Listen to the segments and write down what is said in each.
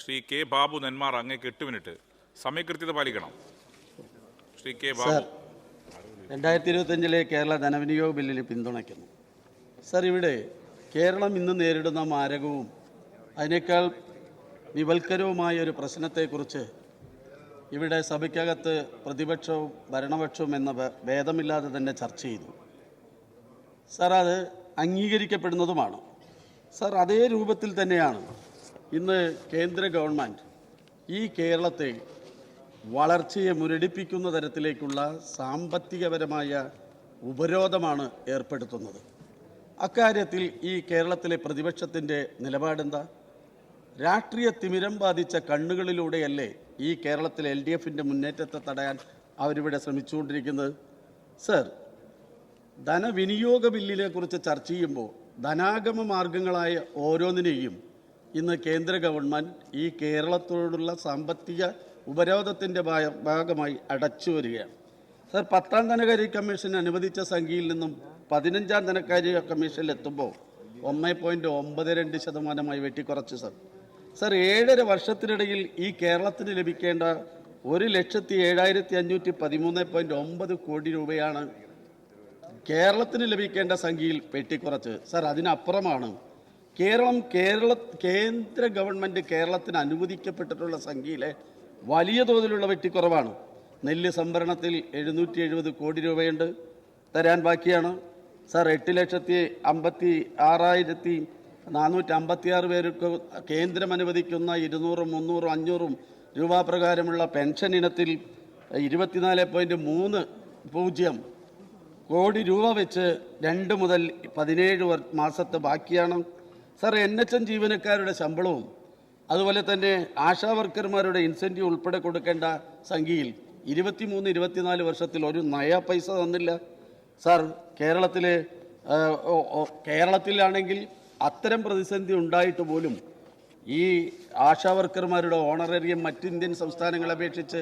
Shri K Babu Nenmara അങ്ങേക്ക് 8 minute സമയകൃത്യത പാലിക്കണം. Shri K Babu. 2025 Kerala ധനവിനിയോഗ ബില്ലിന് പിന്തുണയ്ക്കുന്നു. സർ, ഇവിടെ കേരളം ഇന്ന് നേരിടുന്ന മാരകവും അതിനേക്കാൾ വിവൽക്കരവുമായ ഒരു പ്രശ്നത്തെക്കുറിച്ച് ഇവിടെ സഭയ്ക്കകത്ത് പ്രതിപക്ഷവും ഭരണപക്ഷവും എന്ന ഭേദമില്ലാതെ തന്നെ ചർച്ച ചെയ്തു. സർ, അത് അംഗീകരിക്കപ്പെടുന്നതുമാണ്. സർ, അതേ രൂപത്തിൽ തന്നെയാണ് ഇന്ന് കേന്ദ്ര ഗവൺമെൻറ് ഈ കേരളത്തെ വളർച്ചയെ മുരടിപ്പിക്കുന്ന തരത്തിലേക്കുള്ള സാമ്പത്തികപരമായ ഉപരോധമാണ് ഏർപ്പെടുത്തുന്നത്. അക്കാര്യത്തിൽ ഈ കേരളത്തിലെ പ്രതിപക്ഷത്തിൻ്റെ നിലപാടെന്താ? രാഷ്ട്രീയ തിമിരം ബാധിച്ച കണ്ണുകളിലൂടെയല്ലേ ഈ കേരളത്തിലെ LDFിൻ്റെ മുന്നേറ്റത്തെ തടയാൻ അവരിവിടെ ശ്രമിച്ചുകൊണ്ടിരിക്കുന്നത്? സർ, ധനവിനിയോഗ ബില്ലിനെ കുറിച്ച് ചർച്ച ചെയ്യുമ്പോൾ ധനാഗമ മാർഗങ്ങളായ ഓരോന്നിനെയും ഇന്ന് കേന്ദ്ര ഗവൺമെൻറ് ഈ കേരളത്തോടുള്ള സാമ്പത്തിക ഉപരോധത്തിൻ്റെ ഭാഗമായി അടച്ചു വരികയാണ്. സർ, 10ാം ധനകാര്യ കമ്മീഷൻ അനുവദിച്ച സംഖ്യയിൽ നിന്നും 15ാം ധനകാര്യ കമ്മീഷനിലെത്തുമ്പോൾ 1.92% വെട്ടിക്കുറച്ചു. സർ, 7.5 വർഷത്തിനിടയിൽ ഈ കേരളത്തിന് ലഭിക്കേണ്ട 1,07,513.9 കോടി രൂപയാണ് കേരളത്തിന് ലഭിക്കേണ്ട സംഖ്യയിൽ വെട്ടിക്കുറച്ച്. സർ, അതിനപ്പുറമാണ് കേന്ദ്ര ഗവൺമെൻറ് കേരളത്തിന് അനുവദിക്കപ്പെട്ടിട്ടുള്ള സംഖ്യയിലെ വലിയ തോതിലുള്ള വെട്ടിക്കുറവാണ്. നെല്ല് സംഭരണത്തിൽ 770 കോടി രൂപയുണ്ട്, തരാൻ ബാക്കിയാണ്. സർ, 8,56,456 പേർക്ക് കേന്ദ്രം അനുവദിക്കുന്ന 200, 300, 500 രൂപ പ്രകാരമുള്ള പെൻഷൻ ഇനത്തിൽ 24.30 കോടി രൂപ വെച്ച് 2 മുതൽ 17 മാസത്തെ ബാക്കിയാണ്. സർ, NHM ജീവനക്കാരുടെ ശമ്പളവും അതുപോലെ തന്നെ ആശാ വർക്കർമാരുടെ ഇൻസെൻറ്റീവ് ഉൾപ്പെടെ കൊടുക്കേണ്ട സംഖ്യയിൽ 23-24 വർഷത്തിൽ ഒരു നയ പൈസ തന്നില്ല. സർ, കേരളത്തിലാണെങ്കിൽ അത്തരം പ്രതിസന്ധി ഉണ്ടായിട്ട് പോലും ഈ ആശാ വർക്കർമാരുടെ ഓണറേറിയം മറ്റ് ഇന്ത്യൻ സംസ്ഥാനങ്ങളെ അപേക്ഷിച്ച്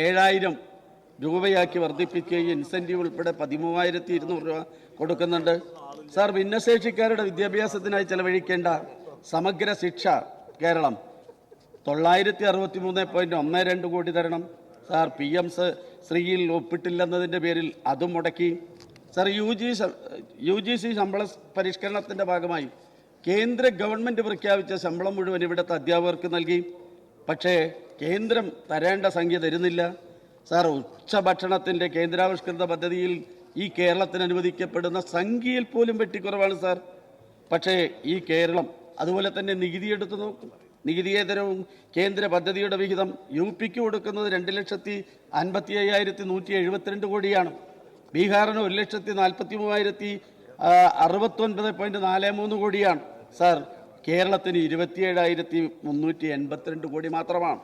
7,000 രൂപയാക്കി വർദ്ധിപ്പിക്കുകയും ഇൻസെൻറ്റീവ് ഉൾപ്പെടെ 13,200 രൂപ കൊടുക്കുന്നുണ്ട്. സാർ, ഭിന്നശേഷിക്കാരുടെ വിദ്യാഭ്യാസത്തിനായി ചെലവഴിക്കേണ്ട സമഗ്ര ശിക്ഷ കേരളം 963.12 കോടി തരണം. സാർ, PM ശ്രീയിൽ ഒപ്പിട്ടില്ലെന്നതിൻ്റെ പേരിൽ അതും മുടക്കി. സാർ, UGC ശമ്പള പരിഷ്കരണത്തിൻ്റെ ഭാഗമായി കേന്ദ്ര ഗവൺമെൻറ് പ്രഖ്യാപിച്ച ശമ്പളം മുഴുവൻ ഇവിടുത്തെ അധ്യാപകർക്ക് നൽകി. പക്ഷേ കേന്ദ്രം തരേണ്ട സംഖ്യ തരുന്നില്ല. സാർ, ഉച്ചഭക്ഷണത്തിൻ്റെ കേന്ദ്രാവിഷ്കൃത പദ്ധതിയിൽ ഈ കേരളത്തിന് അനുവദിക്കപ്പെടുന്ന സംഖ്യയിൽ പോലും വെട്ടിക്കുറവാണ്. സാർ, പക്ഷേ ഈ കേരളം അതുപോലെ തന്നെ നികുതി എടുത്തു നോക്കും. നികുതിയേതരവും കേന്ദ്ര പദ്ധതിയുടെ വിഹിതം UPക്ക് കൊടുക്കുന്നത് 2,55,172 കോടിയാണ്. ബീഹാറിന് 1,43,069.43 കോടിയാണ്. സാർ, കേരളത്തിന് 27,382 കോടി മാത്രമാണ്.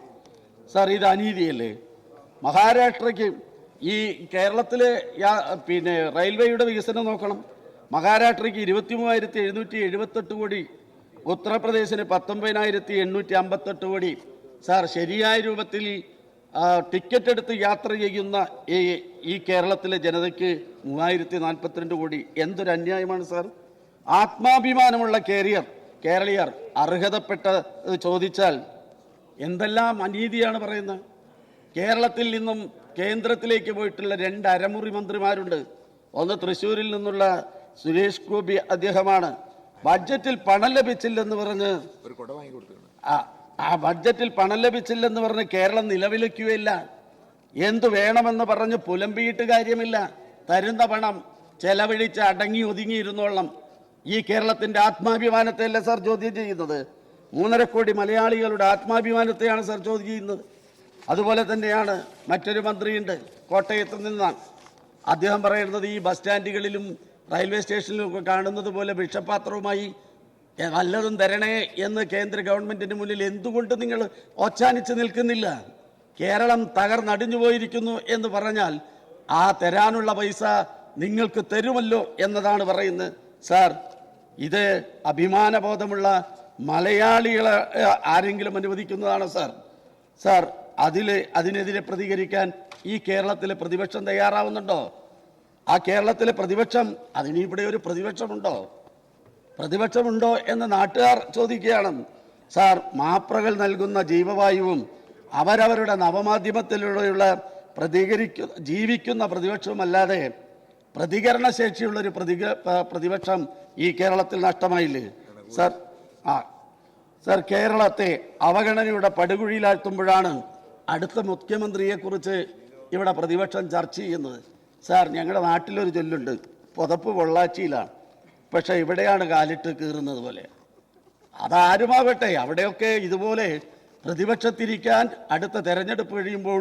സാർ, ഇത് അനീതിയല്ലേ? മഹാരാഷ്ട്രയ്ക്ക് ഈ കേരളത്തിലെ റെയിൽവേയുടെ വികസനം നോക്കണം. മഹാരാഷ്ട്രയ്ക്ക് 23,778 കോടി, ഉത്തർപ്രദേശിന് 19,858 കോടി. സാർ, ശരിയായ രൂപത്തിൽ ടിക്കറ്റ് എടുത്ത് യാത്ര ചെയ്യുന്ന ഈ കേരളത്തിലെ ജനതയ്ക്ക് 3,042 കോടി. എന്തൊരു അന്യായമാണ് സാർ! ആത്മാഭിമാനമുള്ള കേരളീയർ അർഹതപ്പെട്ട ചോദിച്ചാൽ എന്തെല്ലാം അനീതിയാണ് പറയുന്നത്. കേരളത്തിൽ നിന്നും കേന്ദ്രത്തിലേക്ക് പോയിട്ടുള്ള 2 അരമുറി മന്ത്രിമാരുണ്ട്. ഒന്ന് തൃശ്ശൂരിൽ നിന്നുള്ള സുരേഷ് ഗോപി, അദ്ദേഹമാണ് ബഡ്ജറ്റിൽ പണം ലഭിച്ചില്ലെന്ന് പറഞ്ഞ് ബഡ്ജറ്റിൽ പണം ലഭിച്ചില്ലെന്ന് പറഞ്ഞ് കേരളം നിലവിളിക്കുകയില്ല. എന്തു വേണമെന്ന് പറഞ്ഞ് പുലമ്പിയിട്ട് കാര്യമില്ല. തരുന്ന പണം ചെലവഴിച്ച് അടങ്ങി ഒതുങ്ങിയിരുന്നോളം. ഈ കേരളത്തിൻ്റെ ആത്മാഭിമാനത്തെയല്ല സാർ ചോദ്യം ചെയ്യുന്നത്, 3.5 കോടി മലയാളികളുടെ ആത്മാഭിമാനത്തെയാണ് സാർ ചോദ്യം ചെയ്യുന്നത്. അതുപോലെ തന്നെയാണ് മറ്റൊരു മന്ത്രിയുണ്ട്, കോട്ടയത്ത് നിന്നാണ്. അദ്ദേഹം പറയുന്നത് ഈ ബസ് സ്റ്റാൻഡുകളിലും റെയിൽവേ സ്റ്റേഷനിലും ഒക്കെ കാണുന്നത് പോലെ ഭിക്ഷപാത്രവുമായി വല്ലതും തരണേ എന്ന് കേന്ദ്ര ഗവൺമെൻറ്റിന് മുന്നിൽ എന്തുകൊണ്ട് നിങ്ങൾ ഒച്ചാനിച്ച് നിൽക്കുന്നില്ല? കേരളം തകർന്നടിഞ്ഞു പോയിരിക്കുന്നു എന്ന് പറഞ്ഞാൽ ആ തരാനുള്ള പൈസ നിങ്ങൾക്ക് തരുമല്ലോ എന്നതാണ് പറയുന്നത്. സാർ, ഇത് അഭിമാനബോധമുള്ള മലയാളികളെ ആരെങ്കിലും അനുവദിക്കുന്നതാണ് സാർ? സാർ, അതിനെതിരെ പ്രതികരിക്കാൻ ഈ കേരളത്തിലെ പ്രതിപക്ഷം തയ്യാറാവുന്നുണ്ടോ? ആ കേരളത്തിലെ പ്രതിപക്ഷം, അതിനിവിടെ ഒരു പ്രതിപക്ഷമുണ്ടോ എന്ന് നാട്ടുകാർ ചോദിക്കുകയാണ്. സാർ, മാപ്രകൾ നൽകുന്ന ജീവവായുവും അവരവരുടെ നവമാധ്യമത്തിലൂടെയുള്ള ജീവിക്കുന്ന പ്രതിപക്ഷവുമല്ലാതെ പ്രതികരണശേഷിയുള്ളൊരു പ്രതിപക്ഷം ഈ കേരളത്തിൽ നഷ്ടമായില്ലേ സാർ? സാർ, കേരളത്തെ അവഗണനയുടെ പടുകുഴിയിലാഴ്ത്തുമ്പോഴാണ് അടുത്ത മുഖ്യമന്ത്രിയെക്കുറിച്ച് ഇവിടെ പ്രതിപക്ഷം ചർച്ച ചെയ്യുന്നത്. സാർ, ഞങ്ങളുടെ നാട്ടിലൊരു ചൊല്ലുണ്ട്, പുതപ്പ് പൊള്ളാച്ചിയിലാണ്, പക്ഷെ ഇവിടെയാണ് കാലിട്ട് കീറുന്നത് പോലെ. അതാരുമാകട്ടെ, അവിടെയൊക്കെ ഇതുപോലെ പ്രതിപക്ഷത്തിരിക്കാൻ അടുത്ത തെരഞ്ഞെടുപ്പ് കഴിയുമ്പോൾ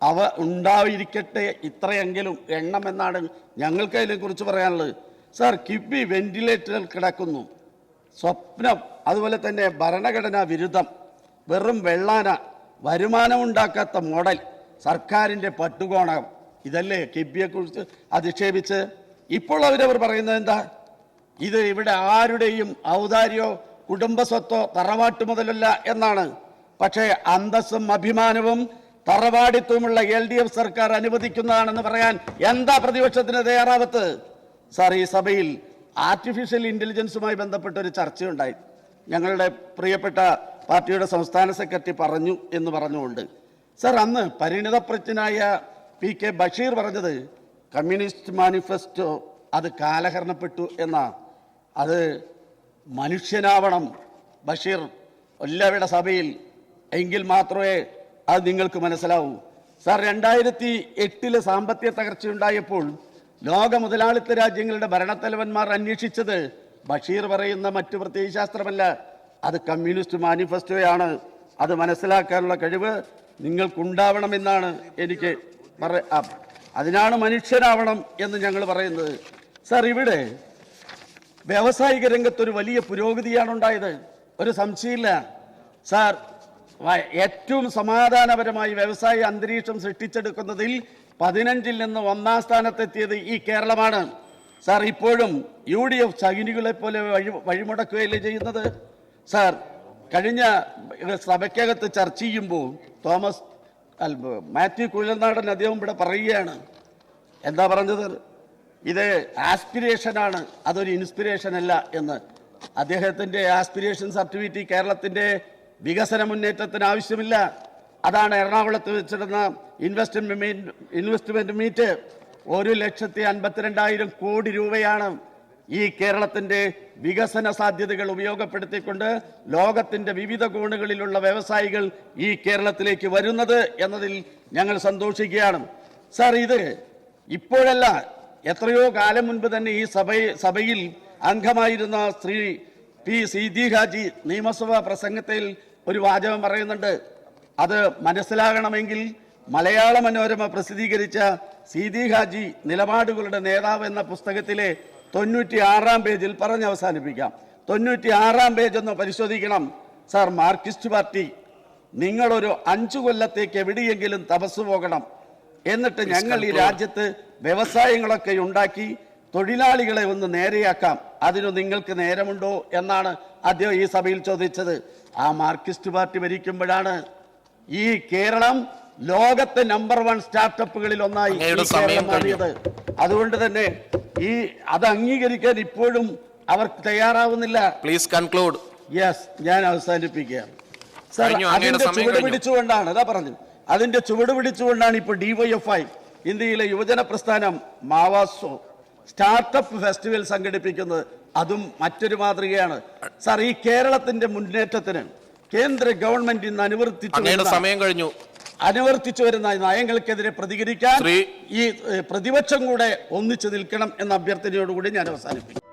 അവ ഉണ്ടായിരിക്കട്ടെ ഇത്രയെങ്കിലും എണ്ണം എന്നാണ് ഞങ്ങൾക്ക് അതിനെക്കുറിച്ച് പറയാനുള്ളത്. സാർ, കിബി വെന്റിലേറ്ററിൽ കിടക്കുന്നു, സ്വപ്നം, അതുപോലെ തന്നെ ഭരണഘടനാ വിരുദ്ധം, വെറും വെള്ളാന, വരുമാനമുണ്ടാക്കാത്ത മോഡൽ, സർക്കാരിൻ്റെ പട്ടുകോണം, ഇതല്ലേ കിബിയെക്കുറിച്ച് അധിക്ഷേപിച്ച് ഇപ്പോൾ അവരവർ പറയുന്നത് എന്താ? ഇത് ഇവിടെ ആരുടെയും ഔദാര്യോ കുടുംബസ്വത്തോ തറവാട്ട് മുതലല്ല എന്നാണ്. പക്ഷേ അന്തസ്സും അഭിമാനവും തറവാടിത്വമുള്ള LDF സർക്കാർ അനുവദിക്കുന്നതാണെന്ന് പറയാൻ എന്താ പ്രതിപക്ഷത്തിന് തയ്യാറാവത്ത്? സാർ, ഈ സഭയിൽ ആർട്ടിഫിഷ്യൽ ഇന്റലിജൻസുമായി ബന്ധപ്പെട്ട ഒരു ചർച്ചയുണ്ടായി. ഞങ്ങളുടെ പ്രിയപ്പെട്ട പാർട്ടിയുടെ സംസ്ഥാന സെക്രട്ടറി പറഞ്ഞു എന്ന് പറഞ്ഞുകൊണ്ട്. സാർ, അന്ന് പരിണിതപ്രജ്ഞനായ PK ബഷീർ പറഞ്ഞത് കമ്മ്യൂണിസ്റ്റ് മാനിഫെസ്റ്റോ അത് കാലഹരണപ്പെട്ടു എന്നാ. അത് മനുഷ്യനാവണം ബഷീർ എല്ലാവരുടെ സഭയിൽ, എങ്കിൽ മാത്രമേ അത് നിങ്ങൾക്ക് മനസ്സിലാവൂ. സാർ, 2008 സാമ്പത്തിക തകർച്ചയുണ്ടായപ്പോൾ ലോക മുതലാളിത്ത രാജ്യങ്ങളുടെ ഭരണത്തലവന്മാർ അന്വേഷിച്ചത് ബഷീർ പറയുന്ന മറ്റു പ്രത്യയശാസ്ത്രമല്ല, അത് കമ്മ്യൂണിസ്റ്റ് മാനിഫെസ്റ്റോയാണ്. അത് മനസ്സിലാക്കാനുള്ള കഴിവ് നിങ്ങൾക്കുണ്ടാവണമെന്നാണ് എനിക്ക് അതിനാണ് മനുഷ്യനാവണം എന്ന് ഞങ്ങൾ പറയുന്നത്. സാർ, ഇവിടെ വ്യാവസായിക രംഗത്തൊരു വലിയ പുരോഗതിയാണ് ഉണ്ടായത്, ഒരു സംശയമില്ല. സാർ, ഏറ്റവും സമാധാനപരമായി വ്യവസായ അന്തരീക്ഷം സൃഷ്ടിച്ചെടുക്കുന്നതിൽ 15-ൽ നിന്ന് 1-ാം സ്ഥാനത്തെത്തിയത് ഈ കേരളമാണ്. സാർ, ഇപ്പോഴും UDF സൈനികളെ പോലെ വഴിമുടക്കുകയല്ലേ ചെയ്യുന്നത്? സാർ, കഴിഞ്ഞ സഭയ്ക്കകത്ത് ചർച്ച ചെയ്യുമ്പോൾ മാത്യു കുഴൽനാടൻ അദ്ദേഹം ഇവിടെ പറയുകയാണ്, എന്താ പറഞ്ഞത്? ഇത് ആസ്പിരേഷനാണ്, അതൊരു ഇൻസ്പിരേഷൻ അല്ല എന്ന്. അദ്ദേഹത്തിൻ്റെ ആസ്പിരേഷൻ സർട്ടിഫിക്കറ്റ് കേരളത്തിൻ്റെ വികസന മുന്നേറ്റത്തിന് ആവശ്യമില്ല. അതാണ് എറണാകുളത്ത് വെച്ചിരുന്ന ഇൻവെസ്റ്റ്മെന്റ് മീറ്റ്. 1,52,000 കോടി രൂപയാണ് ഈ കേരളത്തിൻ്റെ വികസന സാധ്യതകൾ ഉപയോഗപ്പെടുത്തിക്കൊണ്ട് ലോകത്തിൻ്റെ വിവിധ കോണുകളിലുള്ള വ്യവസായികൾ ഈ കേരളത്തിലേക്ക് വരുന്നത് എന്നതിൽ ഞങ്ങൾ സന്തോഷിക്കുകയാണ്. സാർ, ഇത് ഇപ്പോഴല്ല, എത്രയോ കാലം മുൻപ് തന്നെ ഈ സഭയിൽ അംഗമായിരുന്ന ശ്രീ P. സീതി ഹാജി നിയമസഭാ പ്രസംഗത്തിൽ ഒരു വാചകം പറയുന്നുണ്ട്. അത് മനസ്സിലാകണമെങ്കിൽ മലയാള മനോരമ പ്രസിദ്ധീകരിച്ച സീതി ഹാജി നിലപാടുകളുടെ നേതാവ് എന്ന പുസ്തകത്തിലെ 96-ാം പേജിൽ പറഞ്ഞ് അവസാനിപ്പിക്കാം. 96-ാം പേജ് ഒന്ന് പരിശോധിക്കണം. സാർ, മാർക്സിസ്റ്റ് പാർട്ടി നിങ്ങളൊരു 5 കൊല്ലത്തേക്ക് എവിടെയെങ്കിലും തപസ് പോകണം, എന്നിട്ട് ഞങ്ങൾ ഈ രാജ്യത്ത് വ്യവസായങ്ങളൊക്കെ ഉണ്ടാക്കി തൊഴിലാളികളെ ഒന്ന് നേരെയാക്കാം, അതിനു നിങ്ങൾക്ക് നേരമുണ്ടോ എന്നാണ് അദ്ദേഹം ഈ സഭയിൽ ചോദിച്ചത്. ആ മാർക്സിസ്റ്റ് പാർട്ടി ഭരിക്കുമ്പോഴാണ് ഈ കേരളം ലോകത്തെ നമ്പർ 1 സ്റ്റാർട്ടപ്പുകളിൽ ഒന്നായി മാറിയത്. അതുകൊണ്ട് തന്നെ അത് അംഗീകരിക്കാൻ ഇപ്പോഴും അവർ തയ്യാറാവുന്നില്ല. Please conclude. യെസ്, ഞാൻ അവസാനിപ്പിക്കുകയാണ്. സാർ, അതിന്റെ ചുവട് പിടിച്ചുകൊണ്ടാണ് അതിന്റെ ചുവട് പിടിച്ചുകൊണ്ടാണ് ഇപ്പോൾ DYFI ഇന്ത്യയിലെ യുവജന പ്രസ്ഥാനം മാവാസോ സ്റ്റാർട്ടപ്പ് ഫെസ്റ്റിവൽ സംഘടിപ്പിക്കുന്നത്. അതും മറ്റൊരു മാതൃകയാണ്. സാർ, ഈ കേരളത്തിന്റെ മുന്നേറ്റത്തിന് കേന്ദ്ര ഗവൺമെന്റ് ഇന്ന് അനുവർത്തിച്ചു വരുന്ന നയങ്ങൾക്കെതിരെ പ്രതികരിക്കാൻ ഈ പ്രതിപക്ഷം കൂടെ ഒന്നിച്ചു നിൽക്കണം എന്ന അഭ്യർത്ഥനയോടുകൂടി ഞാൻ അവസാനിപ്പിക്കും.